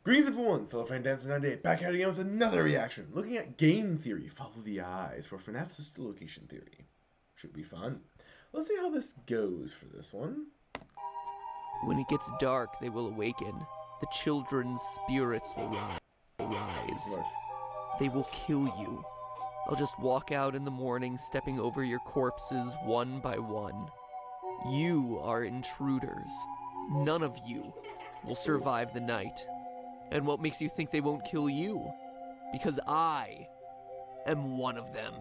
Greetings everyone, Cellophane Dancer 98 back at it again with another reaction. Looking at game theory, follow the eyes for FNAF sister location theory. Should be fun. Let's see how this goes for this one. When it gets dark, they will awaken. The children's spirits will rise. What? They will kill you. I'll just walk out in the morning, stepping over your corpses one by one. You are intruders. None of you will survive the night. And what makes you think they won't kill you? Because I am one of them.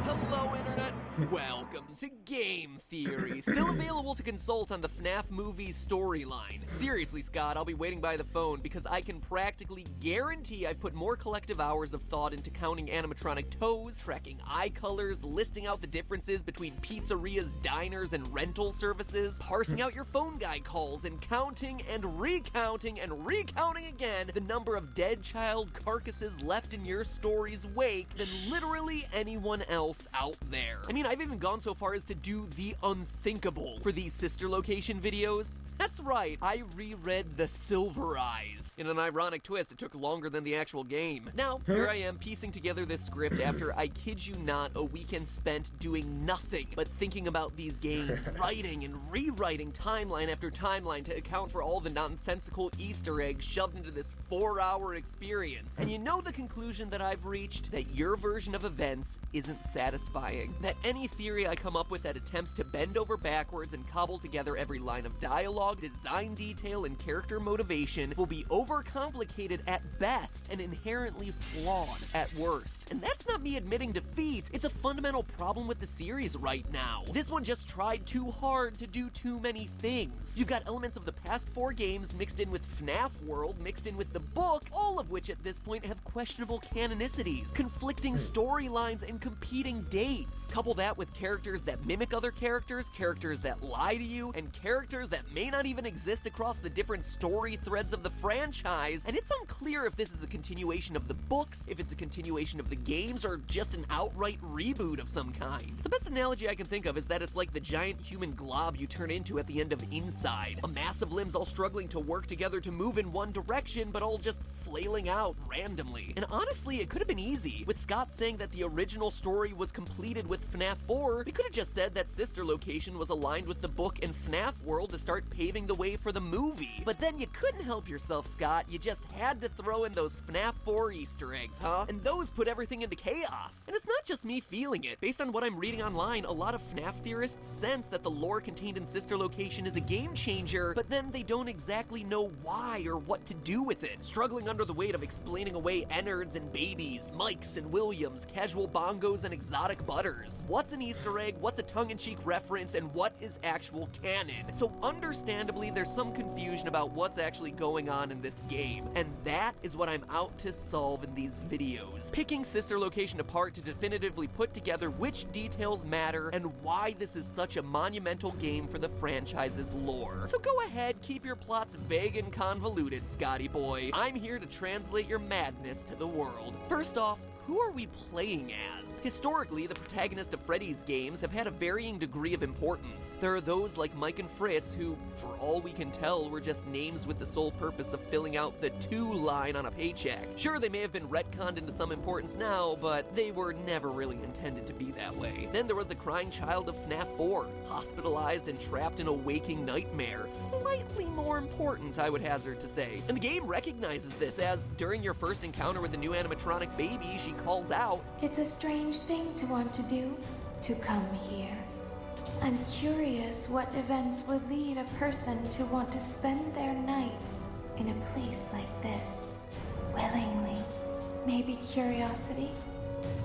Hello, Internet! Welcome to Gametheory, still available to consult on the FNAF movie's storyline. Seriously, Scott, I'll be waiting by the phone because I can practically guarantee I've put more collective hours of thought into counting animatronic toes, tracking eye colors, listing out the differences between pizzerias, diners, and rental services, parsing out your phone guy calls, and counting and recounting again the number of dead child carcasses left in your story's wake than literally anyone else out there. I mean, I've even gone so far as to do the unthinkable for these sister location videos. That's right, I reread The Silver Eyes. In an ironic twist, it took longer than the actual game. Now, here I am piecing together this script after, I kid you not, a weekend spent doing nothing but thinking about these games, writing and rewriting timeline after timeline to account for all the nonsensical Easter eggs shoved into this 4-hour experience. And you know the conclusion that I've reached? That your version of events isn't satisfying. That any theory I come up with that attempts to bend over backwards and cobble together every line of dialogue, design detail, and character motivation will be overcomplicated at best and inherently flawed at worst. And that's not me admitting defeat, it's a fundamental problem with the series right now. This one just tried too hard to do too many things. You've got elements of the past 4 games mixed in with FNAF World, mixed in with the book, all of which at this point have questionable canonicities, conflicting storylines, and competing dates. Couple that with characters that mimic other characters that lie to you, and characters that may not even exist across the different story threads of the franchise, and it's unclear if this is a continuation of the books, if it's a continuation of the games, or just an outright reboot of some kind. The best analogy I can think of is that it's like the giant human glob you turn into at the end of Inside. A mass of limbs all struggling to work together to move in one direction, but all just flailing out randomly. And honestly, it could have been easy. With Scott saying that the original story was completed with FNAF 4, we could have just said that sister location was aligned with the book and FNAF World to start paving the way for the movie. But then you couldn't help yourself, Scott. You just had to throw in those FNAF 4 Easter eggs, huh? And those put everything into chaos. And it's not just me feeling it. Based on what I'm reading online, a lot of FNAF theorists sense that the lore contained in sister location is a game changer, but then they don't exactly know why or what to do with it. Struggling under the weight of explaining away Ennards and babies, Mikes and Williams, casual bongos and exotic butters. What's an Easter egg, what's a tongue-in-cheek reference, and what is actual canon? So understandably, there's some confusion about what's actually going on in this game, and that is what I'm out to solve in these videos. Picking sister location apart to definitively put together which details matter and why this is such a monumental game for the franchise's lore. So go ahead, keep your plots vague and convoluted, Scotty boy. I'm here to translate your madness to the world. First off, who are we playing as? Historically, the protagonists of Freddy's games have had a varying degree of importance. There are those like Mike and Fritz who, for all we can tell, were just names with the sole purpose of filling out the "to" line on a paycheck. Sure, they may have been retconned into some importance now, but they were never really intended to be that way. Then there was the crying child of FNAF 4, hospitalized and trapped in a waking nightmare. Slightly more important, I would hazard to say. And the game recognizes this as, during your first encounter with the new animatronic baby, she calls out, "It's a strange thing to want to do, to come here. I'm curious what events would lead a person to want to spend their nights in a place like this, willingly. Maybe curiosity,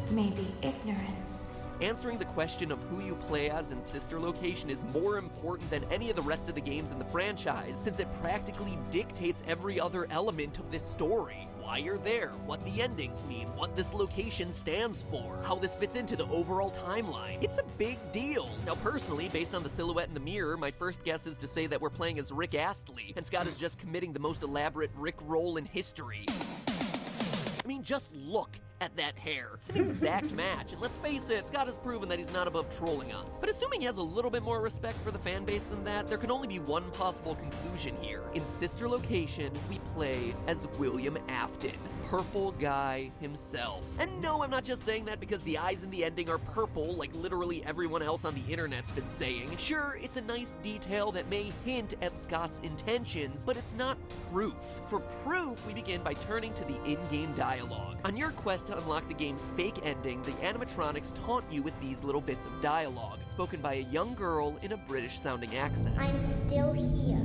maybe ignorance." Answering the question of who you play as in sister location is more important than any of the rest of the games in the franchise, since it practically dictates every other element of this story. Why you're there, what the endings mean, what this location stands for, how this fits into the overall timeline. It's a big deal. Now personally, based on the silhouette in the mirror, my first guess is to say that we're playing as Rick Astley, and Scott is just committing the most elaborate Rick roll in history. I mean, just look at that hair. It's an exact match, and let's face it, Scott has proven that he's not above trolling us. But assuming he has a little bit more respect for the fan base than that, there can only be one possible conclusion here. In Sister Location, we play as William Afton, purple guy himself. And no, I'm not just saying that because the eyes in the ending are purple like literally everyone else on the internet's been saying. Sure, it's a nice detail that may hint at Scott's intentions, but it's not proof. For proof, we begin by turning to the in-game dialogue. On your quest to unlock the game's fake ending, the animatronics taunt you with these little bits of dialogue, spoken by a young girl in a British-sounding accent. I'm still here.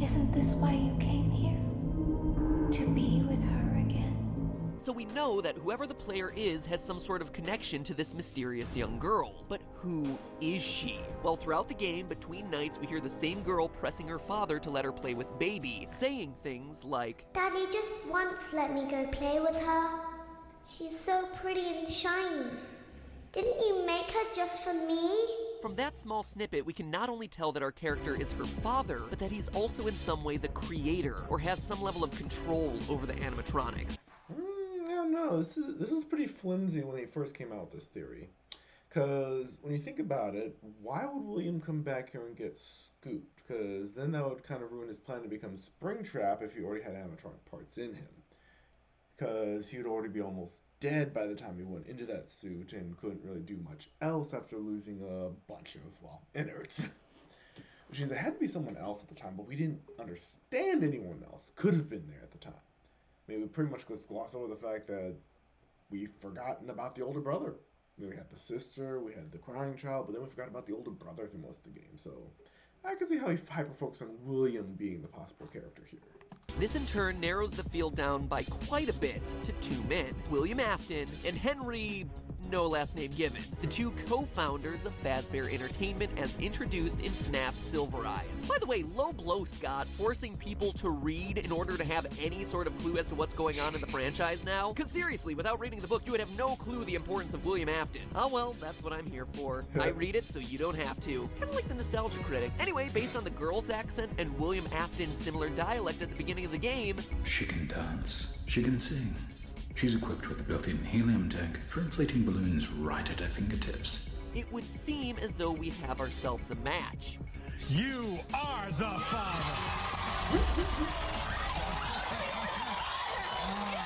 Isn't this why you came here? To be with her again? So we know that whoever the player is has some sort of connection to this mysterious young girl. But who is she? Well, throughout the game, between nights, we hear the same girl pressing her father to let her play with Baby, saying things like, Daddy just once let me go play with her. She's so pretty and shiny. Didn't you make her just for me? From that small snippet, we can not only tell that our character is her father, but that he's also in some way the creator, or has some level of control over the animatronics. I don't know. This was pretty flimsy when they first came out with this theory. Because when you think about it, why would William come back here and get scooped? Because then that would kind of ruin his plan to become Springtrap if he already had animatronic parts in him. Because he would already be almost dead by the time he went into that suit and couldn't really do much else after losing a bunch of, well, innards. Which means it had to be someone else at the time, but we didn't understand anyone else could have been there at the time. I mean, we pretty much just glossed over the fact that we've forgotten about the older brother. I mean, we had the sister, we had the crying child, but then we forgot about the older brother through most of the game. So I can see how he hyper-focused on William being the possible character here. This in turn narrows the field down by quite a bit to two men, William Afton and Henry, no last name given, the two co-founders of Fazbear Entertainment as introduced in FNAF Silver Eyes. By the way, low blow, Scott, forcing people to read in order to have any sort of clue as to what's going on in the franchise now? Because seriously, without reading the book, you would have no clue the importance of William Afton. Oh well, that's what I'm here for. I read it so you don't have to. Kind of like the Nostalgia Critic. Anyway, based on the girl's accent and William Afton's similar dialect at the beginning of the game, she can dance. She can sing. She's equipped with a built-in helium tank for inflating balloons right at her fingertips. it would seem as though we have ourselves a match. You are the father!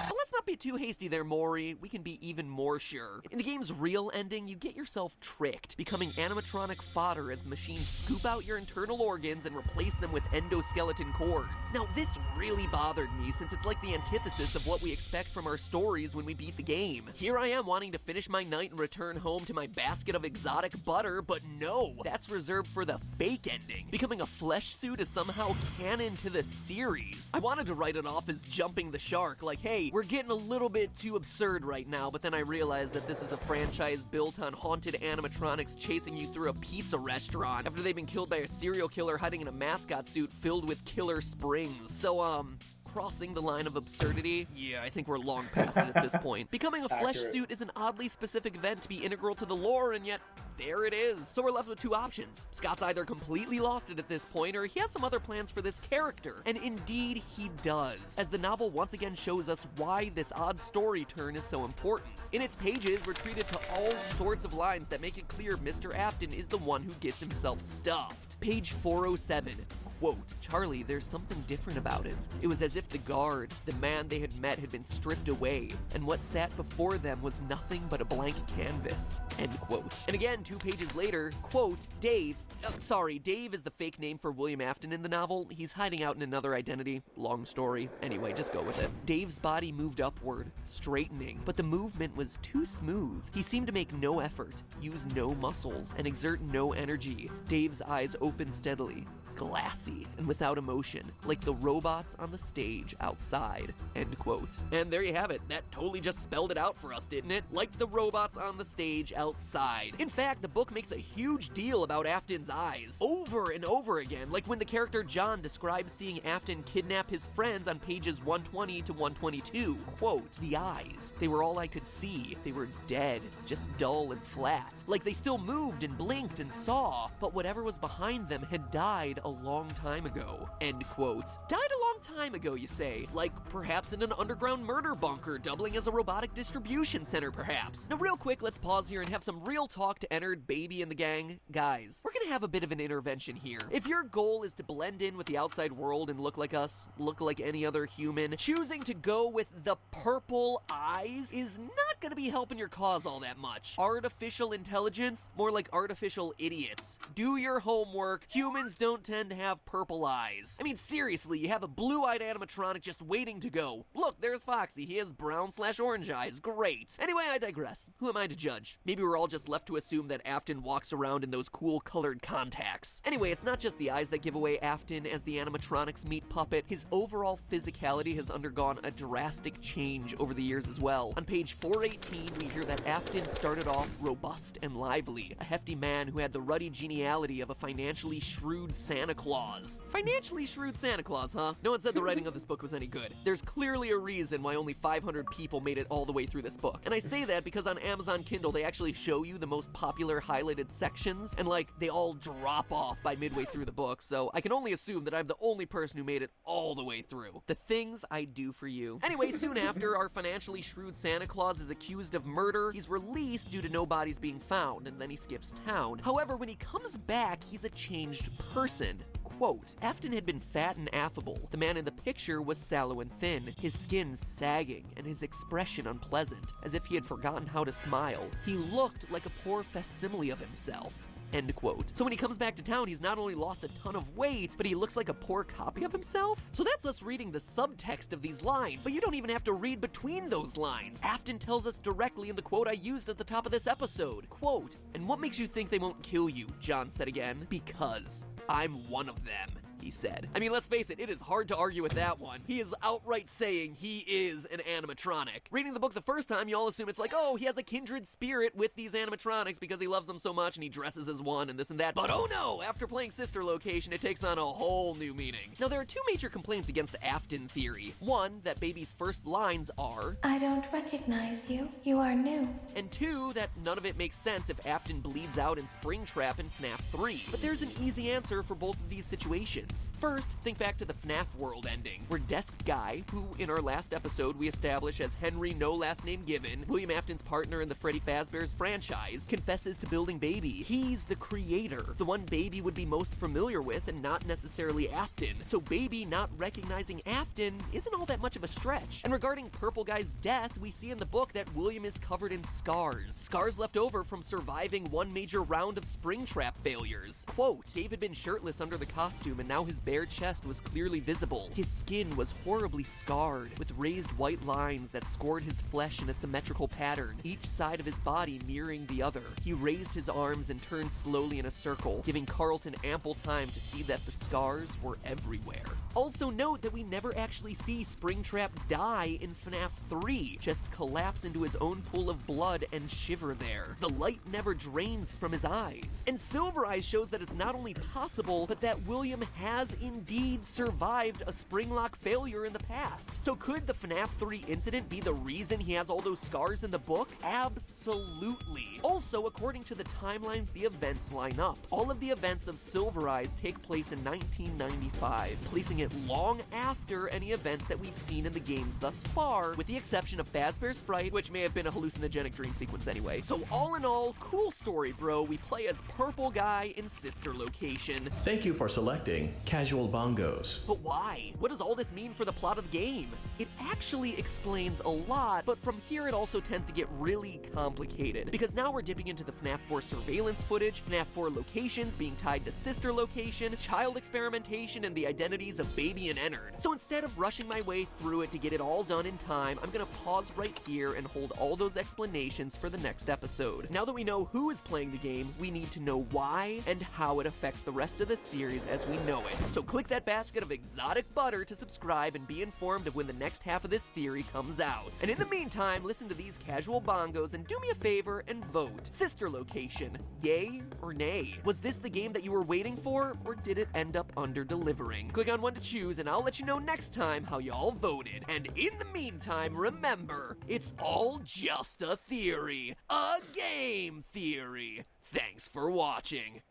But let's not be too hasty there, Maury. We can be even more sure. In the game's real ending, you get yourself tricked, becoming animatronic fodder as the machines scoop out your internal organs and replace them with endoskeleton cords. Now, this really bothered me, since it's like the antithesis of what we expect from our stories when we beat the game. Here I am wanting to finish my night and return home to my basket of exotic butter, but no, that's reserved for the fake ending. Becoming a flesh suit is somehow canon to the series. I wanted to write it off as jumping the shark, like, hey, we're getting a little bit too absurd right now, but then I realized that this is a franchise built on haunted animatronics chasing you through a pizza restaurant after they've been killed by a serial killer hiding in a mascot suit filled with killer springs. So, crossing the line of absurdity? Yeah, I think we're long past it at this point. Becoming a flesh suit is an oddly specific event to be integral to the lore, and yet there it is. So we're left with two options. Scott's either completely lost it at this point, or he has some other plans for this character. And indeed, he does, as the novel once again shows us why this odd story turn is so important. In its pages, we're treated to all sorts of lines that make it clear Mr. Afton is the one who gets himself stuffed. Page 407. Quote, Charlie, there's something different about him. It was as if the guard, the man they had met, had been stripped away, and what sat before them was nothing but a blank canvas. End quote. And again, 2 pages later, quote, Dave is the fake name for William Afton in the novel. He's hiding out in another identity. Long story. Anyway, just go with it. Dave's body moved upward, straightening, but the movement was too smooth. He seemed to make no effort, use no muscles, and exert no energy. Dave's eyes opened steadily, glassy and without emotion, like the robots on the stage outside. End quote. And there you have it. That totally just spelled it out for us, didn't it? Like the robots on the stage outside. In fact, the book makes a huge deal about Afton's eyes, over and over again, like when the character John describes seeing Afton kidnap his friends on pages 120 to 122. Quote, the eyes, they were all I could see. They were dead, just dull and flat. Like they still moved and blinked and saw, but whatever was behind them had died a long time ago, end quote. Died a long time ago, you say? Like perhaps in an underground murder bunker, doubling as a robotic distribution center, perhaps. Now real quick, let's pause here and have some real talk to Ennard, Baby, and the gang. Guys, we're gonna have a bit of an intervention here. If your goal is to blend in with the outside world and look like us, look like any other human, choosing to go with the purple eyes is not gonna be helping your cause all that much. Artificial intelligence? More like artificial idiots. Do your homework. Humans don't tend to have purple eyes. I mean, seriously, you have a blue-eyed animatronic just waiting to go. Look, there's Foxy. He has brown/orange eyes. Great. Anyway, I digress. Who am I to judge? Maybe we're all just left to assume that Afton walks around in those cool colored contacts. Anyway, it's not just the eyes that give away Afton as the animatronic's meat puppet. His overall physicality has undergone a drastic change over the years as well. On page 418, we hear that Afton started off robust and lively, a hefty man who had the ruddy geniality of a financially shrewd Santa Claus. Financially shrewd Santa Claus, huh? No one said the writing of this book was any good. There's clearly a reason why only 500 people made it all the way through this book. And I say that because on Amazon Kindle, they actually show you the most popular highlighted sections, and like, they all drop off by midway through the book, so I can only assume that I'm the only person who made it all the way through. The things I do for you. Anyway, soon after, our financially shrewd Santa Claus is accused of murder. He's released due to no bodies being found, and then he skips town. However, when he comes back, he's a changed person. Quote, Afton had been fat and affable. The man in the picture was sallow and thin, his skin sagging and his expression unpleasant, as if he had forgotten how to smile. He looked like a poor facsimile of himself. End quote. So when he comes back to town, he's not only lost a ton of weight, but he looks like a poor copy of himself? So that's us reading the subtext of these lines, but you don't even have to read between those lines. Afton tells us directly in the quote I used at the top of this episode. Quote, and what makes you think they won't kill you? John said again. Because I'm one of them, he said. I mean, let's face it, it is hard to argue with that one. He is outright saying he is an animatronic. Reading the book the first time, you all assume it's like, oh, he has a kindred spirit with these animatronics because he loves them so much and he dresses as one and this and that. But oh no, after playing Sister Location, it takes on a whole new meaning. Now, there are two major complaints against the Afton theory. One, that Baby's first lines are, I don't recognize you. You are new. And two, that none of it makes sense if Afton bleeds out in Springtrap in FNAF 3. But there's an easy answer for both of these situations. First, think back to the FNAF world ending, where Desk Guy, who in our last episode we establish as Henry No Last Name Given, William Afton's partner in the Freddy Fazbear's franchise, confesses to building Baby. He's the creator, the one Baby would be most familiar with and not necessarily Afton. So Baby not recognizing Afton isn't all that much of a stretch. And regarding Purple Guy's death, we see in the book that William is covered in scars. Scars left over from surviving one major round of Springtrap failures. Quote, Dave had been shirtless under the costume and now his bare chest was clearly visible. His skin was horribly scarred, with raised white lines that scored his flesh in a symmetrical pattern, each side of his body mirroring the other. He raised his arms and turned slowly in a circle, giving Carlton ample time to see that the scars were everywhere. Also note that we never actually see Springtrap die in FNAF 3, just collapse into his own pool of blood and shiver there. The light never drains from his eyes. And Silver Eyes shows that it's not only possible, but that William has indeed survived a Springlock failure in the past. So could the FNAF 3 incident be the reason he has all those scars in the book? Absolutely. Also, according to the timelines the events line up. All of the events of Silver Eyes take place in 1995, placing it long after any events that we've seen in the games thus far, with the exception of Fazbear's Fright, which may have been a hallucinogenic dream sequence anyway. So all in all, cool story, bro. We play as Purple Guy in Sister Location. Thank you for selecting Casual Bongos. But why? What does all this mean for the plot of the game? It actually explains a lot, but from here it also tends to get really complicated, because now we're dipping into the FNAF 4 surveillance footage, FNAF 4 locations being tied to Sister Location, child experimentation, and the identities of Baby and Ennard. So instead of rushing my way through it to get it all done in time, I'm gonna pause right here and hold all those explanations for the next episode. Now that we know who is playing the game, we need to know why and how it affects the rest of the series as we know it. So click that basket of exotic butter to subscribe and be informed of when the next half of this theory comes out. And in the meantime, listen to these casual bongos and do me a favor and vote. Sister Location, yay or nay? Was this the game that you were waiting for, or did it end up under-delivering? Click on one to choose and I'll let you know next time how y'all voted. And in the meantime, remember, it's all just a theory. A game theory. Thanks for watching.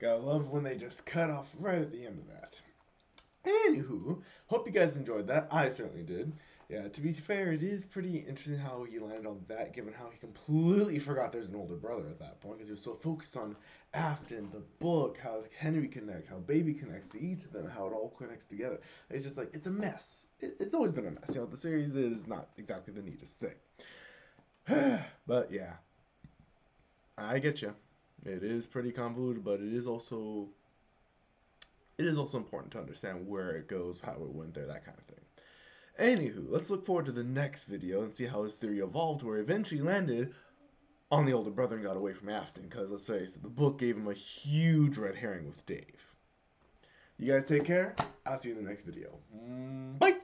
Gotta love when they just cut off right at the end of that. Anywho, hope you guys enjoyed that. I certainly did. Yeah, to be fair, it is pretty interesting how he landed on that, given how he completely forgot there's an older brother at that point, because he was so focused on Afton, the book, how Henry connects, how Baby connects to each of them, how it all connects together. It's just like, it's a mess. It's always been a mess. You know, the series is not exactly the neatest thing. But yeah, I get you. It is pretty convoluted, but it is also important to understand where it goes, how it went there, that kind of thing. Anywho, let's look forward to the next video and see how his theory evolved, where he eventually landed on the older brother and got away from Afton, because let's face it, the book gave him a huge red herring with Dave. You guys take care. I'll see you in the next video. Bye!